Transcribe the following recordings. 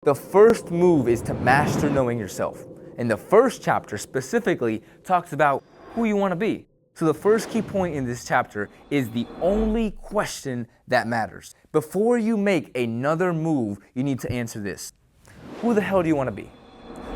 The first move is to master knowing yourself. And the first chapter specifically talks about who you want to be. So the first key point in this chapter is the only question that matters. Before you make another move, you need to answer this. Who the hell do you want to be?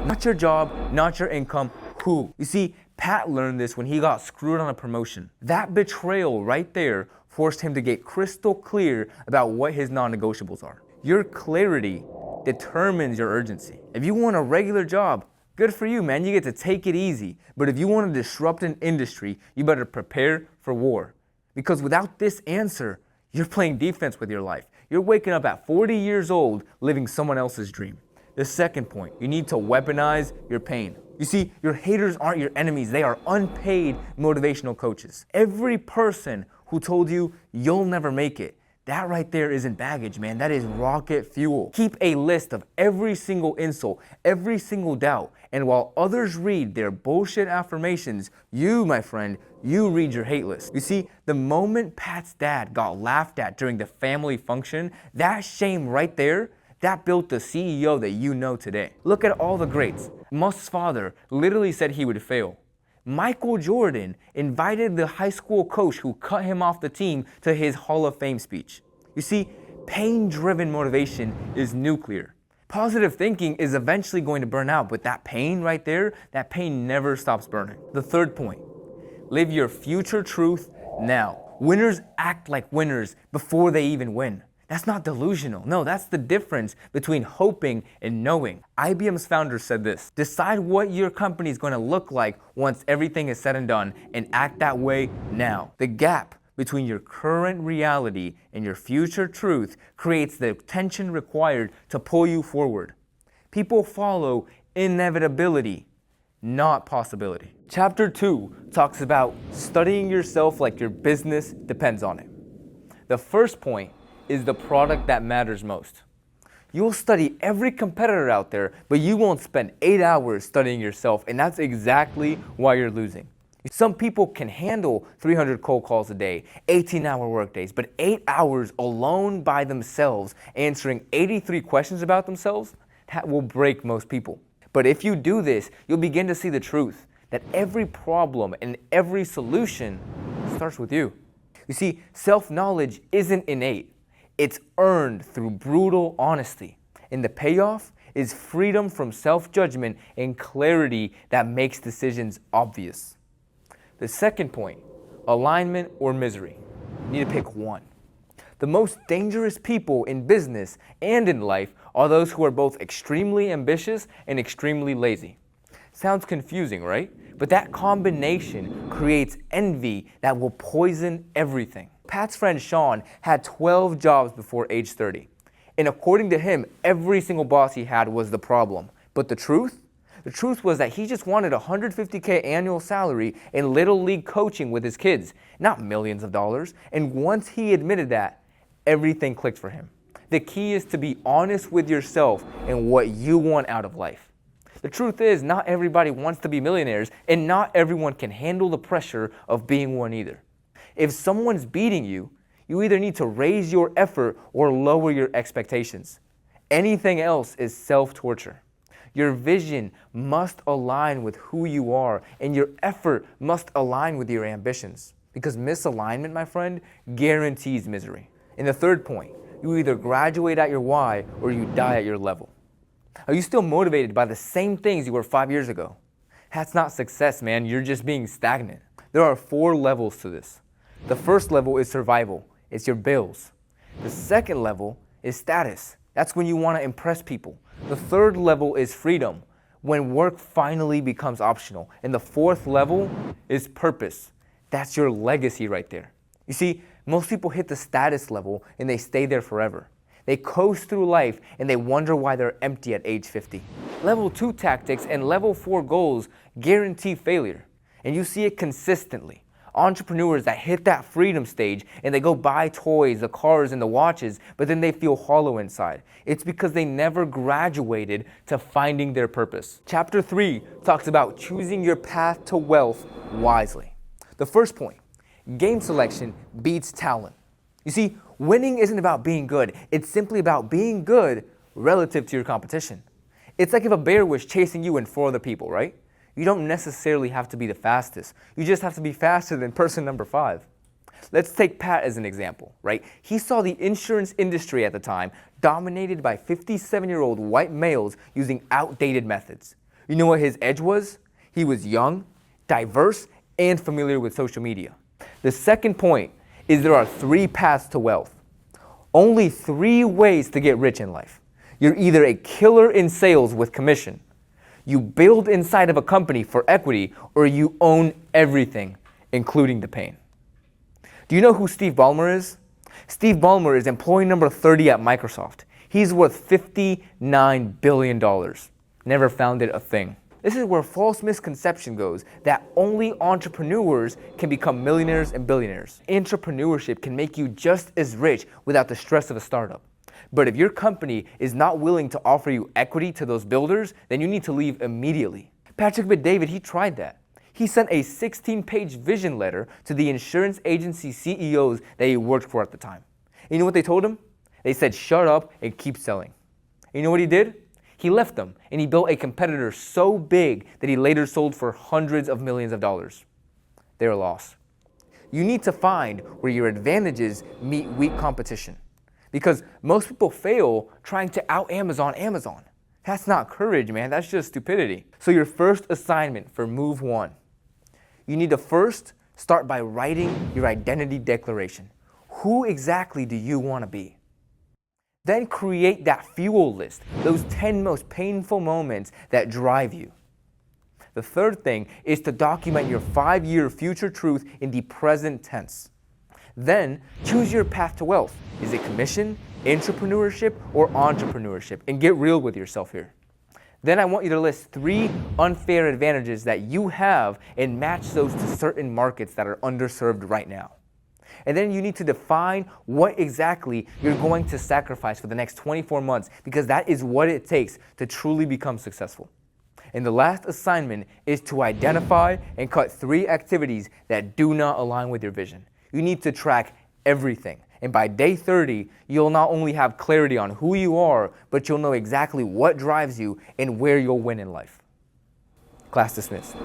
Not your job, not your income, who? You see, Pat learned this when he got screwed on a promotion. That betrayal right there forced him to get crystal clear about what his non-negotiables are. Your clarity determines your urgency. If you want a regular job, good for you, man. You get to take it easy. But if you want to disrupt an industry, you better prepare for war. Because without this answer, you're playing defense with your life. You're waking up at 40 years old living someone else's dream. The second point, you need to weaponize your pain. You see, your haters aren't your enemies. They are unpaid motivational coaches. Every person who told you you'll never make it, that right there isn't baggage, man. That is rocket fuel. Keep a list of every single insult, every single doubt. And while others read their bullshit affirmations, you, my friend, you read your hate list. You see, the moment Pat's dad got laughed at during the family function, that shame right there, that built the CEO that you know today. Look at all the greats. Musk's father literally said he would fail. Michael Jordan invited the high school coach who cut him off the team to his Hall of Fame speech. You see, pain-driven motivation is nuclear. Positive thinking is eventually going to burn out, but that pain right there, that pain never stops burning. The third point, live your future truth now. Winners act like winners before they even win. That's not delusional. No, that's the difference between hoping and knowing. IBM's founder said this: decide what your company is going to look like once everything is said and done, and act that way now. The gap between your current reality and your future truth creates the tension required to pull you forward. People follow inevitability, not possibility. Chapter 2 talks about studying yourself like your business depends on it. The first point is the product that matters most. You'll study every competitor out there, but you won't spend 8 hours studying yourself, and that's exactly why you're losing. Some people can handle 300 cold calls a day, 18-hour workdays, but 8 hours alone by themselves answering 83 questions about themselves, that will break most people. But if you do this, you'll begin to see the truth that every problem and every solution starts with you. You see, self-knowledge isn't innate. It's earned through brutal honesty. And the payoff is freedom from self-judgment and clarity that makes decisions obvious. The second point, alignment or misery. You need to pick one. The most dangerous people in business and in life are those who are both extremely ambitious and extremely lazy. Sounds confusing, right? But that combination creates envy that will poison everything. Pat's friend Sean had 12 jobs before age 30. And according to him, every single boss he had was the problem. But the truth? The truth was that he just wanted $150K annual salary and little league coaching with his kids, not millions of dollars. And once he admitted that, everything clicked for him. The key is to be honest with yourself and what you want out of life. The truth is, not everybody wants to be millionaires, and not everyone can handle the pressure of being one either. If someone's beating you, you either need to raise your effort or lower your expectations. Anything else is self-torture. Your vision must align with who you are, and your effort must align with your ambitions. Because misalignment, my friend, guarantees misery. And the third point, you either graduate at your why or you die at your level. Are you still motivated by the same things you were 5 years ago? That's not success, man. You're just being stagnant. There are 4 levels to this. The first level is survival. It's your bills. The second level is status. That's when you want to impress people. The third level is freedom, when work finally becomes optional. And the fourth level is purpose. That's your legacy right there. You see, most people hit the status level and they stay there forever. They coast through life and they wonder why they're empty at age 50. Level 2 tactics and level 4 goals guarantee failure. And you see it consistently. Entrepreneurs that hit that freedom stage and they go buy toys, the cars, and the watches, but then they feel hollow inside. It's because they never graduated to finding their purpose. Chapter 3 talks about choosing your path to wealth wisely. The first point, game selection beats talent. You see, winning isn't about being good. It's simply about being good relative to your competition. It's like if a bear was chasing you and four other people, right? You don't necessarily have to be the fastest. You just have to be faster than person number 5. Let's take Pat as an example, right? He saw the insurance industry at the time dominated by 57-year-old white males using outdated methods. You know what his edge was? He was young, diverse, and familiar with social media. The second point is there are 3 paths to wealth. Only 3 ways to get rich in life. You're either a killer in sales with commission, you build inside of a company for equity, or you own everything, including the pain. Do you know who Steve Ballmer is? Steve Ballmer is employee number 30 at Microsoft. He's worth $59 billion. Never founded a thing. This is where false misconception goes that only entrepreneurs can become millionaires and billionaires. Entrepreneurship can make you just as rich without the stress of a startup. But if your company is not willing to offer you equity to those builders, then you need to leave immediately. Patrick Bet-David, he tried that. He sent a 16-page vision letter to the insurance agency CEOs that he worked for at the time. And you know what they told him? They said, shut up and keep selling. And you know what he did? He left them and he built a competitor so big that he later sold for hundreds of millions of dollars. They're a loss. You need to find where your advantages meet weak competition. Because most people fail trying to out-Amazon Amazon. That's not courage, man. That's just stupidity. So your first assignment for move 1, you need to first start by writing your identity declaration. Who exactly do you want to be? Then create that fuel list, those 10 most painful moments that drive you. The third thing is to document your 5-year future truth in the present tense. Then choose your path to wealth. Is it commission, entrepreneurship, or entrepreneurship? And get real with yourself here. Then I want you to list 3 unfair advantages that you have and match those to certain markets that are underserved right now. And then you need to define what exactly you're going to sacrifice for the next 24 months, because that is what it takes to truly become successful. And the last assignment is to identify and cut 3 activities that do not align with your vision. You need to track everything. And by day 30, you'll not only have clarity on who you are, but you'll know exactly what drives you and where you'll win in life. Class dismissed.